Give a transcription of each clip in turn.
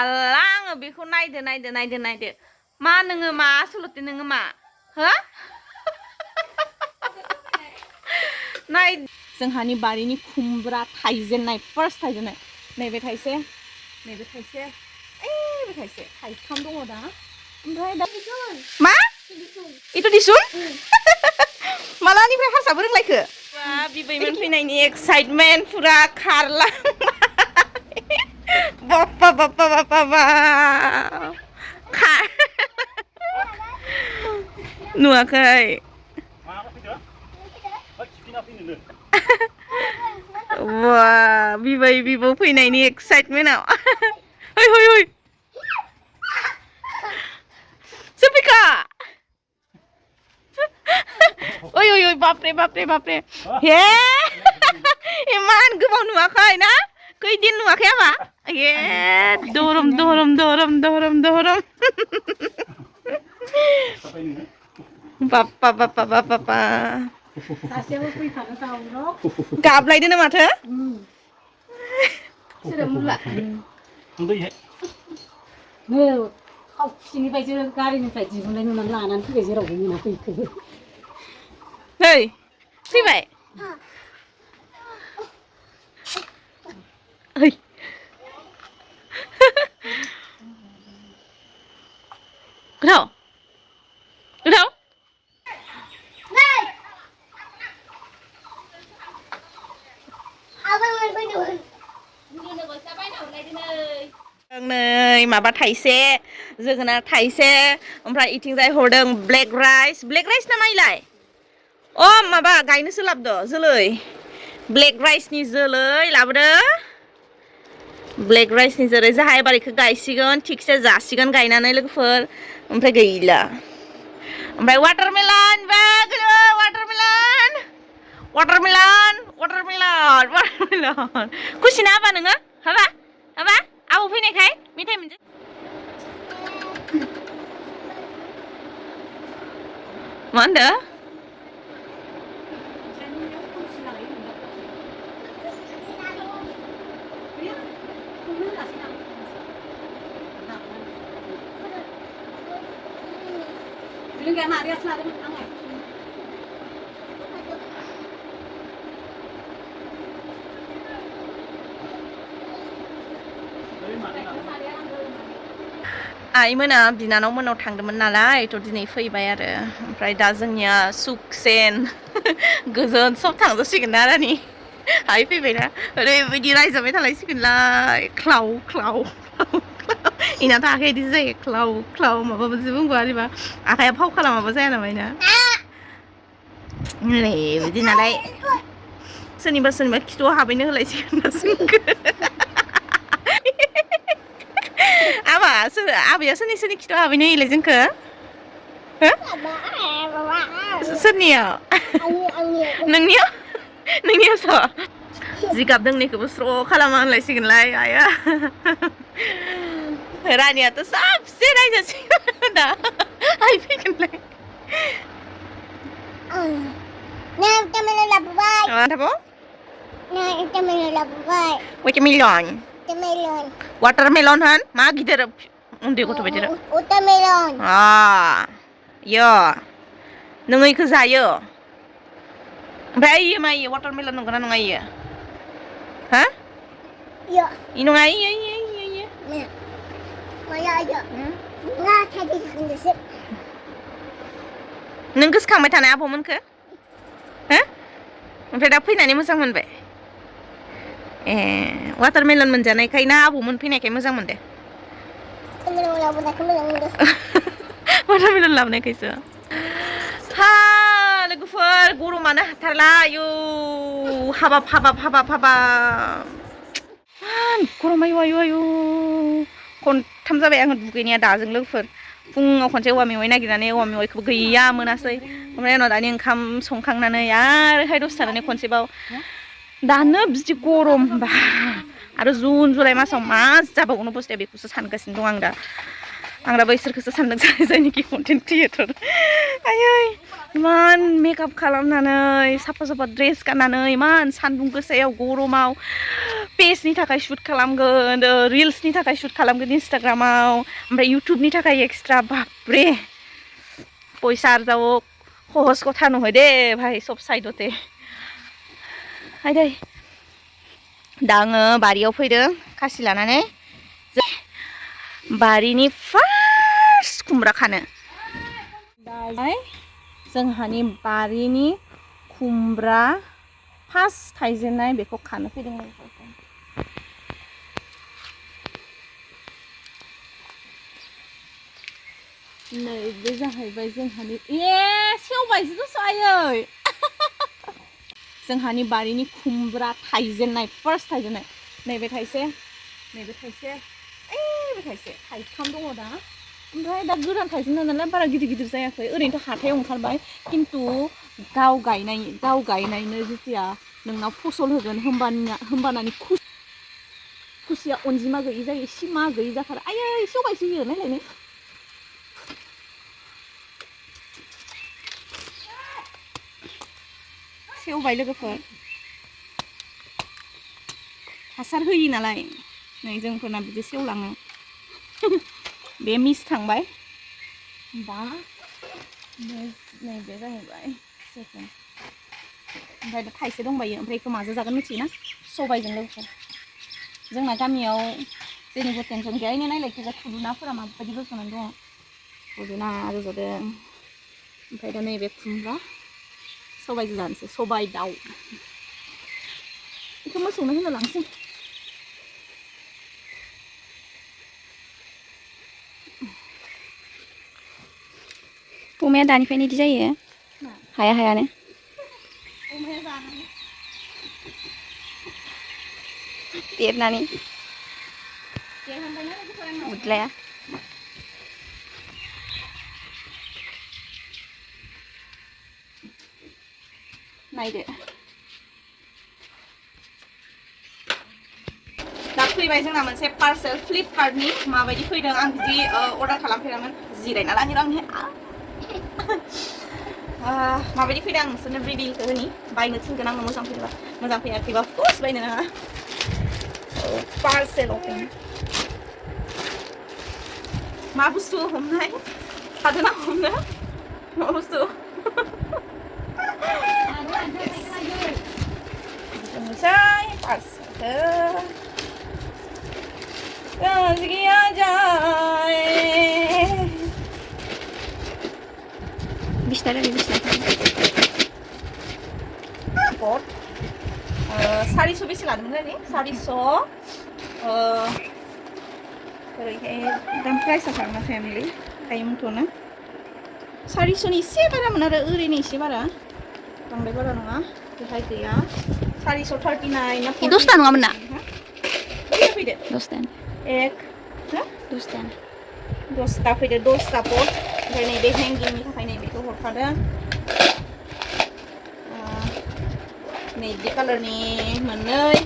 हाला आङो बेखौ नायदो मा नोङो मा आसलते नोङो मा हो नाय जोंहानि बारिनि खुमब्रा थाइजेननाय फार्स्ट थाइजेननाय नैबे थाइसे नैबे थाइसे ओइ थाइसे थाइथाम दङ दा ओमफ्राय दा मा itu disun मालानिफ्राय हारसाबो रोंलायखो बिबैमोन फैनायनि एक्साइटमेन्ट पुरा खारलांबाय बाप्पा नुवाखै wah bibu फैनायनि एक्साइटमेन्टआव hoi Sepika oi बापरे हे इमान गोबाव नुवाखै ना खैदिन नुवाखै आमा ए दरम बाप्पा गाबलायदोनो माथो खावफिनिफ्रायसो गारिनिफ्राय दिहुननाय नुनानै लानानै फैबाय जेरावबो मोनाखै नै फैबाय ओइ गोथाव नै माबा थाइसे जोगोनार थाइसे ओमफ्राय इथिंजाय हरदों ब्लेक राइस ना माइलाय अ माबा गायनोसो लाबोदो जोलै ब्लेक राइसनि जोलै लाबोदो ब्लेक राइसनि जोलै जाहा एबार इखौ गायसिगोन थिगसे जासिगोन गायनानै लोगोफोर ओमफ्राय गैला ओमफ्राय वाटारमेलन खुसि ना हाबा नोङो हाबा आबौ फैनायखाय मेथाइ मोनसे मा होनदो आइमोना बिनानाव मोनाव थांदोंमोन नालाय थ' दिनै फैबाय आरो ओमफ्राय दा जोंनिया सुखसेन गोजोन सब थांजोबसिगोन ना रानि आइ फैबायना ओरैबायदि रायजाबाय थालायसिगोनलाय ख्लाव इनाथ' आखाइ बिदि जायो ख्लाव माबा मोनसे बुंबा आरोबा आखाइया फाव खालामाबा जाया नामा इना बिदि नालाय सोरनिबा खिथुआव हाबैनो होलायसिगोन ना जोंखो आबैया सोरनि खिथुआव हाबैनो होयोलाय जोंखो सोरनियाव नोंनियावसो जिगाब दोंनैखौबो स्र' खालामा होनलायसिगोनलाय आइया रानियाथ' साबसे रायजासिगोन दा आइ फैगोनलाय वाटारमेलन होन मा गिदिर उन्दै गथ' बायदि वाटारमेलन यो नोङो इखौ जायो ओमफ्राय इयो मा इयो वाटारमेलन नंगौना नङा इयो हा इ नङा इयो नों गोसोखांबाय थानाय आबौमोनखो हो ओमफ्राय दा फैनानै मोजां मोनबाय ए वाटारमेलन मोनजानायखाय ना आबौमोन फैनायखाय मोजां मोनदे वाटारमेलन लाबोनायखायसो हा लोगोफोर गरमानो हाथारला आयौ हाबाब गरम आयु खनथाम जाबाय आङो दुगैनाया दाजों लोगोफोर फुङाव खनसे औवा मेवाइ नागिरनानै औवा मेवाइखौबो गैया मोनासै ओमफ्राय उनाव दानि ओंखाम संखांनानै आरोहाय दसे थानानै खनसेबाव दानो बिदि गरम बा आरो जुन जुलाइ मासाव मा जाबावगोन अबस्थाया बेखौसो सानगासिनो दं आं दा बैसोरखौसो सानदों जायनिखि कन्टेन्ट क्रियेटर आयै इमान मेकआप खालामनानै साफा ड्रेस गाननानै इमान सान्दुं गोसायाव गरमाव पेजनि थाखाय शुट खालामगोन रिल्सनि थाखाय शुट खालामगोन इन्स्टाग्रामाव ओमफ्राय इउटुबनि थाखाय एक्सट्रा बापरे पयसा आरजावो सहज कथा नहय दे भाई सब साइडते हाय दे दा आङो बारियाव फैदों खासि लानानै बारिनि फार्स्ट खुमब्रा खानो जोंहानि बारिनि खुमब्रा फार्स्ट थाइजेननाय बेखौ खानो फैदों नै बे जाहैबाय जोंहानि सेवबायसो दसायै जोंहानि बारिनि खुमब्रा थाइजेननाय फार्स्ट थाइजेननाय नैबे थाइसे नैबे थाइसे बे थाइसे थाइथाम दङ दा ओमफ्राय दा गोदान थाइजेननाय नालाय बारा गिदिर गिदिर जायाखै ओरैनोथ' हाथायाव ओंखारबाय खिन्थु गाव गायनायनो जेथिया नोंनाव फसल होगोन होमबानानि खुसिया अनजिमा गैयि जायो सिमा गैयि जाथारो आयै सेवबायसो बियो नायलाय नों सेवबाय लोगोफोर हासार होयि नालाय नै जोंफोरना बिदि सेवलाङो बे मिस थांबाय दा नैबे जाहैबाय सेकेन्ड ओमफ्राय दा थाइसे दंबायो ओमफ्राय बेखौ माजों जागोन मिथियोना सबायजों लोगोसे जोंना गामियाव जेनिबो टेनसन गैया इनो नायलाय खुदुनाफोरा माबायदि रज'नानै दङ खुदुना रज'दों ओमफ्राय दा नैबे खुमब्रा सबायजों जानोसै सबाय दाउ बेखौ मोसौनो होनो लांसै अमाया दानिफ्रायनो बिदि जायो हायानो अमाया जानानै देरनानै बुदलाया नायदो दा फैबाय जोंना मोनसे पार्सेल फ्लिपकार्टनि माबायदि फैदों आं बिदि अर्डार खालामफेरामोन जिरायना लानि आंनि माबायदि फैदों आं नोंसोरनो रिभिलखौ होनि बायनो थिनगोन आंनो मोजां फैयाखैबा फर्स बायनो नाङा पार्सेल अपेन मा बुस्थु हमनाय हादोना हमनो मा बुस्थु सारिस' बेसे लादोंमोन आरो सारिस' ओरैहाय दाम प्राइसआ थांना फेमिलि टाइमथ'नो सारिस'नि एसे बारामोन आरो ओरैनो एसे बारा बांद्राय बारा नङा बेहाय गैया सारिस' 39 ना 10 नङामोन ना फैदो 10 एक 10 फैदो 10 पट ओमफ्राय नैबे हेंगिंनि थाखाय नैबेखौ हरफादों नैबे कालारनि मोननै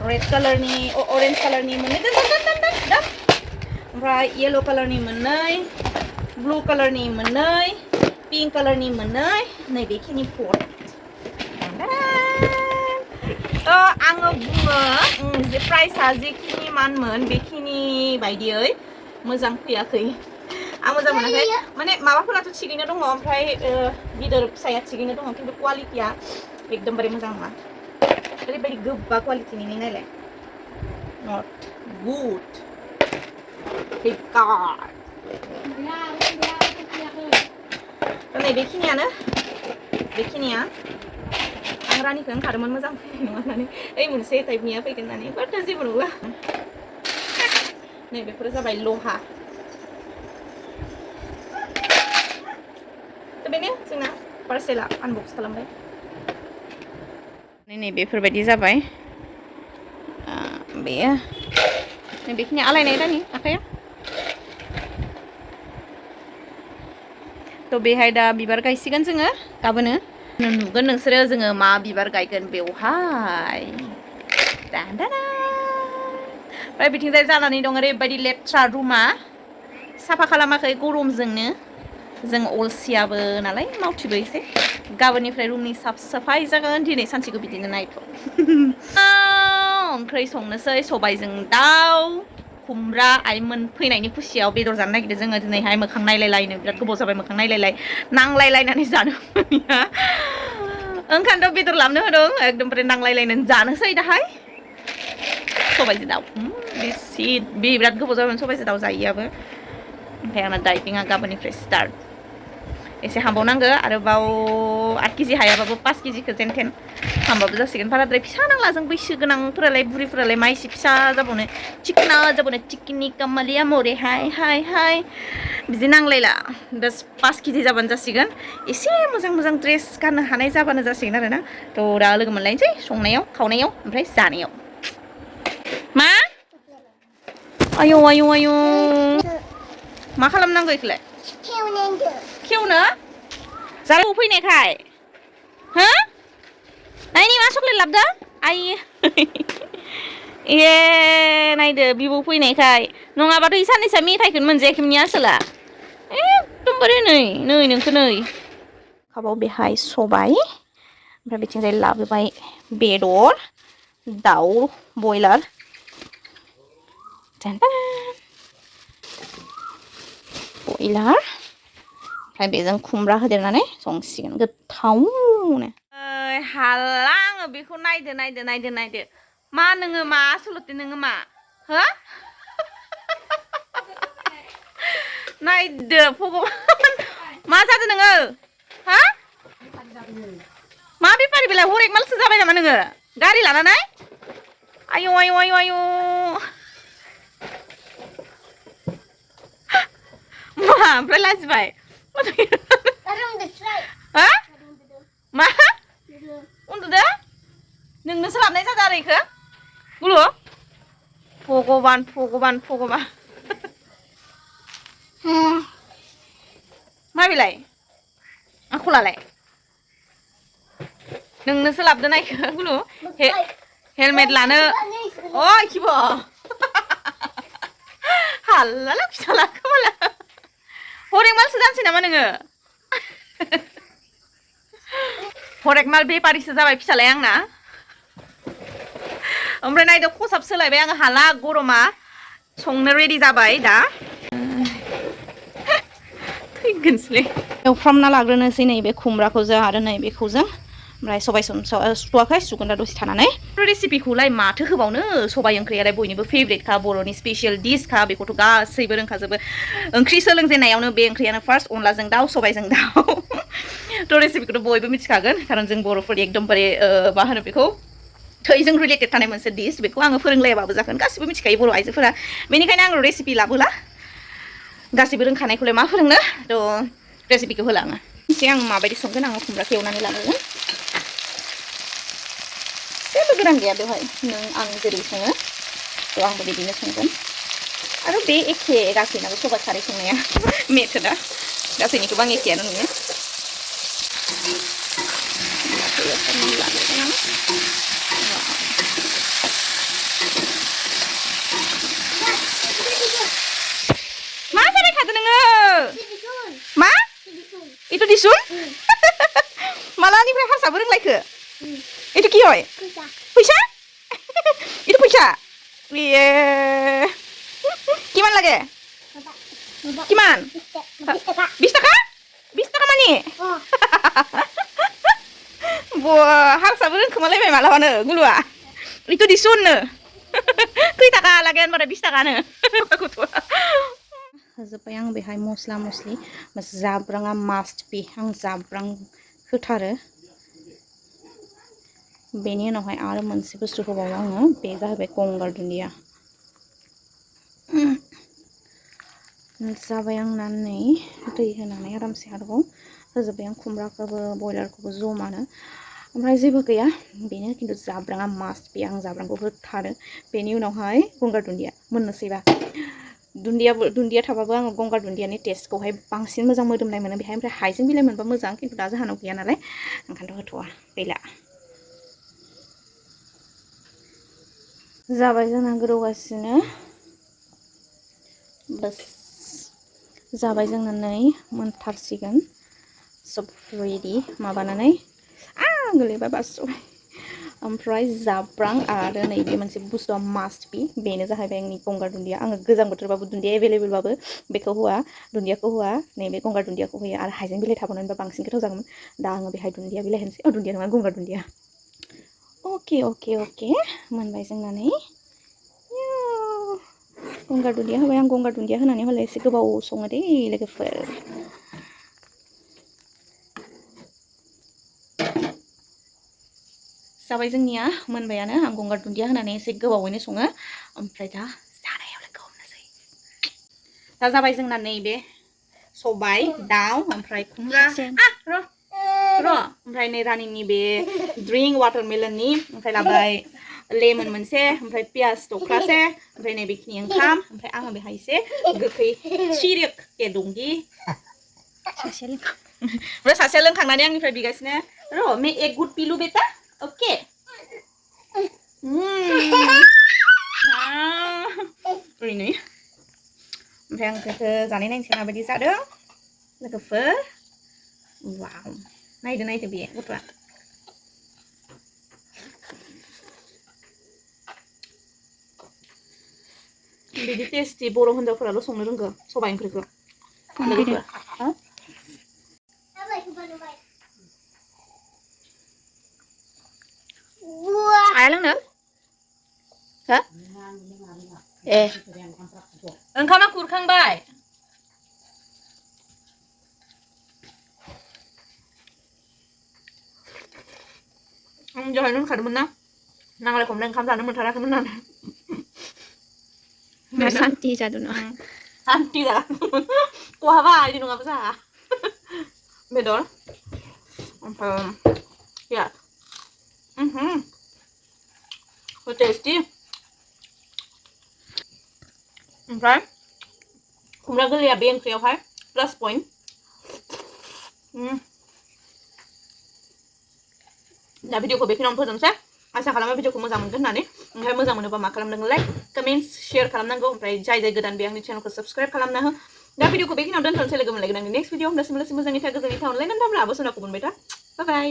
रेड कालारनि अरेन्ज कालारनि मोननै दाम ओमफ्राय येलो कालारनि मोननै ब्लू कालारनि मोननै पिंक कालारनि मोननै नैबेखिनि पट आङो बुङो जे प्राइसआ जेखिनि मानमोन बेखिनि बायदियै मोजां फैयाखै आं मोजां मोनाखै माने माबाफोराथ' थिगैनो दङ ओमफ्राय गिदिर फिसाया थिगैनो दङ खिन्थु क्वालिटिया एकदमबारे मोजां नङा ओरैबायदि गोबा क्वालिटिनि नायलाय नट गुड फ्लिपकार्ट नै बेखिनिया आं रानिखौ ओंखारोमोन मोजां फैनाय नङा होननानै ओइ मोनसे टाइपनिया फैगोन होननानै बाट जेबो नंला नै बेफोरो जाबाय लहा बेनो जोंना पार्सेला आनबक्स खालामबाय नै बेफोरबायदि जाबाय बेयो नै बेखिनि आलायनाय दानि आखाया थ' बेहाय दा बिबार गायसिगोन जोङो गाबोनो नुगोन नोंसोरो जोङो मा बिबार गायगोन बेवहाय ओमफ्राय बिथिंजाय जानानै दं ओरैबायदि लेथ्रा रुमा साफा खालामाखै गरमजोंनो जों अलसियाबो नालाय मावथिबो एसे गाबोननिफ्राय रुमनि साफ साफाय जागोन दिनै सानसेखौ बिदिनो नायथ' ओंख्रि संनोसै सबायजों दाउ खुमब्रा आइमोन फैनायनि खुसियाव बेदर जानो नागिरदों जोङो दिनैहाय मोखां नायलायलायनो बिराद गोबाव जाबाय मोखां नायलायलाय नांलायलायनानै जानो ओंखायनोथ' बेदर लाबनो होदों एकदमबारे नांलायलायनानै जानोसै दाहाय सबायजों दाउ बे बिराद गोबाव जाबाय सबायजों दाउ जायैयाबो ओमफ्राय आंना डाइटिंआ गाबोननिफ्राय स्टार्ट एसे हांबावनांगौ आरोबाव 8 केजि हायाबाबो 5 केजिखौ जेन थेन हामबाबो जासिगोन बाराद्राय फिसा नांला जों बैसो गोनांफोरालाय बुरिफोरालाय मा एसे फिसा जाबावनो चिकना जाबावनो चिकनि कामालिया मरे हाय हाय हाय बिदि नांलायला बास 5 केजि जाबानो जासिगोन एसे मोजां मोजां ड्रेस गाननो हानाय जाबानो जासिगोन आरो ना थ' दा लोगो मोनलायनोसै संनायाव खावनायाव ओमफ्राय जानायाव मा आयौ आयौ आयौ मा खालामनांगौ इखौलाय खेवनो जालाव फैनायखाय हो नायनि मा चक्लेट लाबोदो आइ ए नायदो बिबौ फैनायखाय नङाबाथ' इ साननैसोआ मेथाइखौनो मोनजायाखैमोन आसोला एकदमबारे नै नोंखौ नै खाबाव बेहाय सबाय ओमफ्राय बिथिंजाय लाबोबाय बेदर दाउ बयलार बयलार ओमफ्राय बेजों खुमब्रा होदेरनानै संसिगोन गोथावनो हाला आङो बेखौ नायदो नायदो नायदो नायदो मा नोङो मा आसलथे नोङो मा हो नायदो भगबान मा जादों नोङो हा मा बेफारि बेलाय हरेकमालसो जाबाय नामा नोङो गारि लानानै आयौ आयौ आयौ आयौ मा ओमफ्राय लाजिबाय हा मा उन्दुदो नोंनोसो लाबनाय जादों आरो इखो गुलु भगबान भगबान भगबान मा बेलाय आखलालाय नोंनोसो लाबदो नायखो गुलु हेलमेट लानो अ इखिबो हाल्ला फिसाला खोमाला हरेकमालसो जानोसै नामा नोङो हरेकमाल बेपारिसो जाबाय फिसालाया आंना ओमफ्राय नायदो खसाब सोलायबाय आङो हाला गरमा संनो रेडि जाबाय दा थैगोनसैलै एवफ्रामना लाग्रोनोसै नैबे खुमब्राखौ जों आरो नैबेखौ जों ओमफ्राय सबाय सुवाखै सुगोन दा दसे थानानै रेसिपिखौलाय माथो होबावनो सबाय ओंख्रियालाय बयनिबो फेभरेटखा बर'नि स्पेसियेल डिसखा बेखौथ' गासैबो रोंखाजोबो ओंख्रि सोलोंजेननायावनो बे ओंख्रियानो फार्स्ट अनलाजों दाउ सबायजों दाउ थ' रेसिपिखौथ' बयबो मिथिखागोन खारन जों बर'फोरनि एकदमबारे मा होनो बेखौ थैजों रिलेटेड थानाय मोनसे डिस बेखौ आङो फोरोंलायाबाबो जागोन गासिबो मिथिखायो बर' आइजोफोरा बेनिखायनो आं रेसिपि लाबोला गासिबो रोंखानायखौलाय मा फोरोंनो थ' रेसिपिखौ होला आङो एसे आं माबायदि संगोन आङो खुमब्राखौ एवनानै लाग्रोगोन जेबो गोनां गैया बेवहाय नों आं जेरै सङो थ' आंबो बिदिनो संगोन आरो बे एखे गासैनाबो सबाइ खारै संनाया मेथडआ गासैनिखौबो आं एखेयानो नुयो मा जाबाय थादो नोङो मा itu disun मालानिफ्राय हारसाबो रोंलायखो itu কি হয় পয়সা itu পয়সা ইয়ে কিমান লাগে কিমান 20 টাকা 20 টাকা मानि हारसाबो रोंखोमालायबाय मालाबानो गुलुआ itu disunनो खै टाका লাগে होनबाथाय 20 टाकानो होजोब्बाय आं बेहाय मस्ला मस्लि जाब्राङा मास्ट बि आं जाब्रां होथारो बेनि उनावहाय आरो मोनसे बुस्थु होबावो आङो बे जाहैबाय गंगार दुन्दिया जाबाय आंना नै दै होनानै आरामसे आरोबाव होजोब्बाय आं खुमब्राखौबो बयलारखौबो जमानो ओमफ्राय जेबो गैया बेनो खिन्थु जाब्राङा मास्ट बि आं जाब्रांखौ होथारो बेनि उनावहाय गंगार दुन्दिया मोननोसैबा दुन्दिया थाबाबो आङो गंगार दुन्दियानि टेस्टखौहाय बांसिन मोजां मोदोमनाय मोनो बेहाय ओमफ्राय हाइजें बिलाइ मोनबा मोजां खिन्थु दा जाहानाव गैया नालाय ओंखायनोथ' होथ'वा गैला जाबाय जोंना गोदौगासिनो बास जाबाय जोंना नै मोनथारसिगोन सब रेडि माबानानै गोलैबाय बास ओमफ्राय जाब्रां आरो नैबे मोनसे बुस्थुआ मास्ट बि बेनो जाहैबाय आंनि गंगार दुन्दिया आङो गोजां बोथोरबाबो दुन्दिया एभेलेबेलबाबो बेखौ होआ दुन्दियाखौ होआ नैबे गंगार दुन्दियाखौ होयो आरो हाइजें बिलाइ थाबावनायबा बांसिन गोथाव जागौमोन दा आङो बेहाय दुन्दिया बिलाइ होनोसै दुन्दिया नङा गंगार दुन्दिया अके मोनबाय जोंना नै गंगार दुन्दिया होबाय आं गंगार दुन्दिया होनानै हले एसे गोबाव सङो दे लोगोफोर जाबाय जोंनिया मोनबायानो आं गंगार दुन्दिया होनानै एसे गोबावैनो सङो ओमफ्राय दा जानायाव लोगो हमनोसै दा जाबाय जोंना नैबे सबाय दाउ ओमफ्राय खुमब्रा र' ओमफ्राय नै रानिनि बे ड्रिंक वाटारमेलननि ओमफ्राय लाबाय लेमन मोनसे ओमफ्राय पियास दख्लासे ओमफ्राय नै बेखिनि ओंखाम ओमफ्राय आङो बेहाय एसे गोखै सिरिक दंदि सासेया लोंखांनानै आंनिफ्राय बिगासिनो र' मे एक गुड पिलु बेटा ओके ओरैनो ओमफ्राय आं बेखौ जानाय नायनोसै माबायदि जादों लोगोफोर वाव नायदो बे गथ'आ बिदि टेस्टि बर' हिन्जावफोराल' संनो रोंगौ सबाइ ओंख्रिखौ लोगोफोर आया लोंनो हो ए ओंखामा खुरखांबाय आं दहाय लोंखादोंमोन ना नांलाय खमलाय ओंखाम जानो मोनथाराखैमोन होननानै सान्ति जादों ना सान्ति जादों खहाबा इदि नङाबा जाहा बेदर ओमफ्राय पियाज so tasty ओमफ्राय खुमब्रा गोरलैया बे ओंख्रियावहाय प्लास पइन्ट दा भिडिअखौ बेखिनियावनो फोजोबनोसै आसा खालामो भिडिअखौ मोजां मोनगोन होननानै ओमफ्राय मोजां मोनोबा मा खालामनांगौ लाइक कमेन्ट्स शेयार खालामनांगौ ओमफ्राय जाय गोदान बे आंनि चेनेलखौ साबस्क्राइब खालामना हो दा भिडिअखौ बेखिनियाव दोनथ'नोसै लोगो मोनलायगोन आंनि नेक्स्ट भिडिअ होमब्लासिम मोजाङै था गोजोनै था अनलाइन होनब्ला आब' सनाखौ मोनबाय था बाय बाय